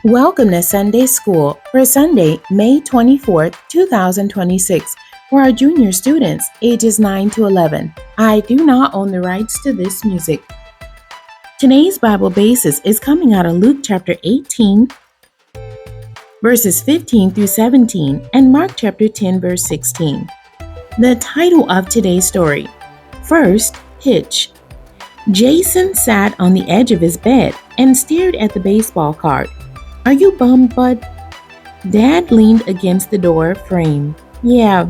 Welcome to Sunday School for Sunday, May 24th, 2026, for our junior students ages 9 to 11. I do not own the rights to this music. Today's Bible basis is coming out of Luke chapter 18, verses 15 through 17, and Mark chapter 10, verse 16. The title of today's story: First Pitch. Jason sat on the edge of his bed and stared at the baseball card. "Are you bummed, bud?" Dad leaned against the door frame. "Yeah."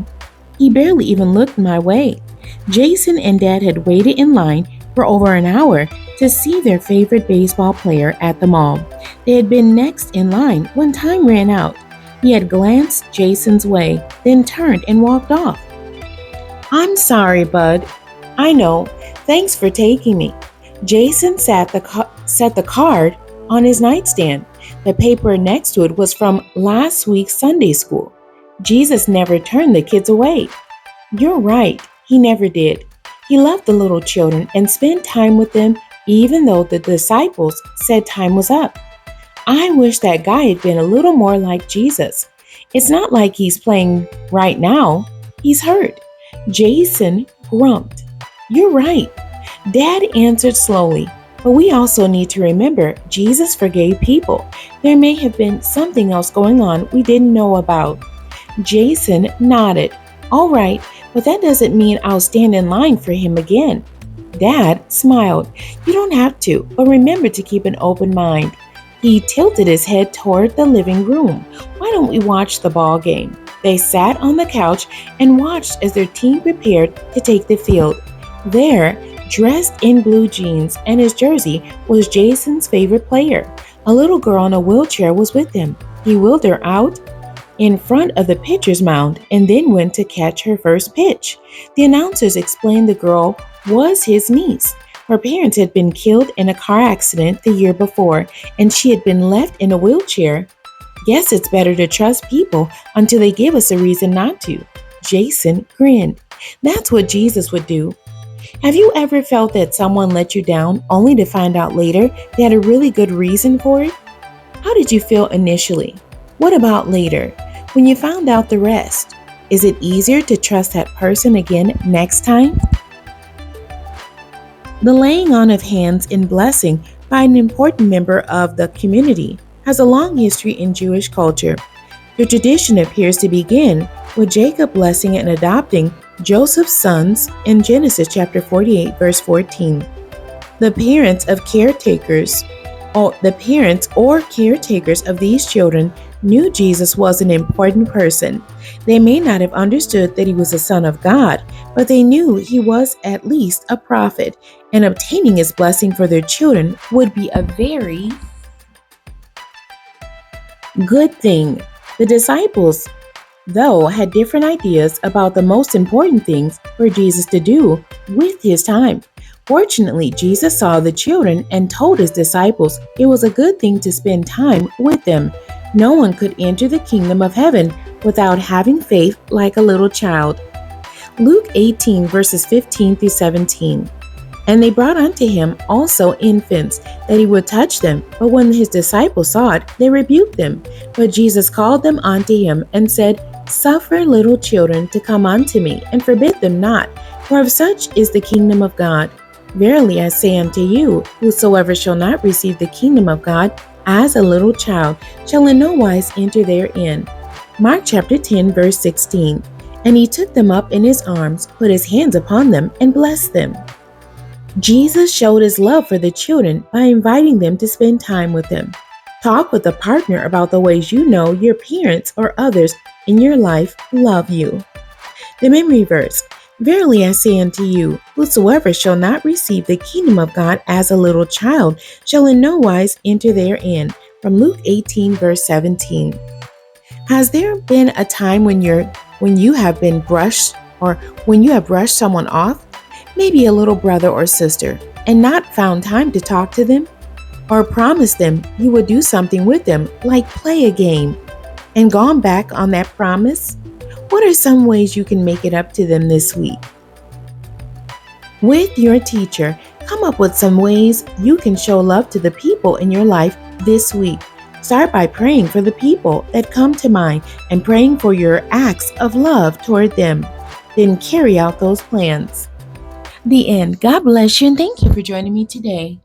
He barely even looked my way. Jason and Dad had waited in line for over an hour to see their favorite baseball player at the mall. They had been next in line when time ran out. He had glanced Jason's way, then turned and walked off. "I'm sorry, bud." "I know. Thanks for taking me." Jason set the card on his nightstand. The paper next to it was from last week's Sunday school. Jesus never turned the kids away. "You're right, he never did. He loved the little children and spent time with them even though the disciples said time was up. I wish that guy had been a little more like Jesus. It's not like he's playing right now. He's hurt." Jason grumped. "You're right," Dad answered slowly. "But we also need to remember Jesus forgave people. There may have been something else going on we didn't know about." Jason nodded. "All right, but that doesn't mean I'll stand in line for him again." Dad smiled. "You don't have to, but remember to keep an open mind." He tilted his head toward the living room. "Why don't we watch the ball game?" They sat on the couch and watched as their team prepared to take the field. There, dressed in blue jeans and his jersey, was Jason's favorite player. A little girl in a wheelchair was with him. He wheeled her out in front of the pitcher's mound and then went to catch her first pitch. The announcers explained the girl was his niece. Her parents had been killed in a car accident the year before, and she had been left in a wheelchair. "Guess it's better to trust people until they give us a reason not to." Jason grinned. That's what Jesus would do. Have you ever felt that someone let you down only to find out later they had a really good reason for it? How did you feel initially? What about later, when you found out the rest? Is it easier to trust that person again next time? The laying on of hands in blessing by an important member of the community has a long history in Jewish culture. The tradition appears to begin with Jacob blessing and adopting Joseph's sons in Genesis chapter 48, verse 14. The parents or caretakers of these children knew Jesus was an important person. They may not have understood that he was the Son of God, but they knew he was at least a prophet, and obtaining his blessing for their children would be a very good thing. The disciples, though, had different ideas about the most important things for Jesus to do with his time. Fortunately, Jesus saw the children and told his disciples it was a good thing to spend time with them. No one could enter the kingdom of heaven without having faith like a little child. Luke 18, verses 15 through 17. "And they brought unto him also infants, that he would touch them. But when his disciples saw it, they rebuked them. But Jesus called them unto him, and said, Suffer little children to come unto me, and forbid them not, for of such is the kingdom of God. Verily I say unto you, whosoever shall not receive the kingdom of God as a little child shall in no wise enter therein." Mark chapter 10, verse 16. "And he took them up in his arms, put his hands upon them, and blessed them." Jesus showed his love for the children by inviting them to spend time with him. Talk with a partner about the ways you know your parents or others in your life love you. The memory verse: "Verily I say unto you, whosoever shall not receive the kingdom of God as a little child shall in no wise enter therein." From Luke 18, verse 17. Has there been a time when you have been brushed or when you have brushed someone off, maybe a little brother or sister, and not found time to talk to them? Or promised them you would do something with them, like play a game, and gone back on that promise? What are some ways you can make it up to them this week? With your teacher, come up with some ways you can show love to the people in your life this week. Start by praying for the people that come to mind and praying for your acts of love toward them. Then carry out those plans. The end. God bless you and thank you for joining me today.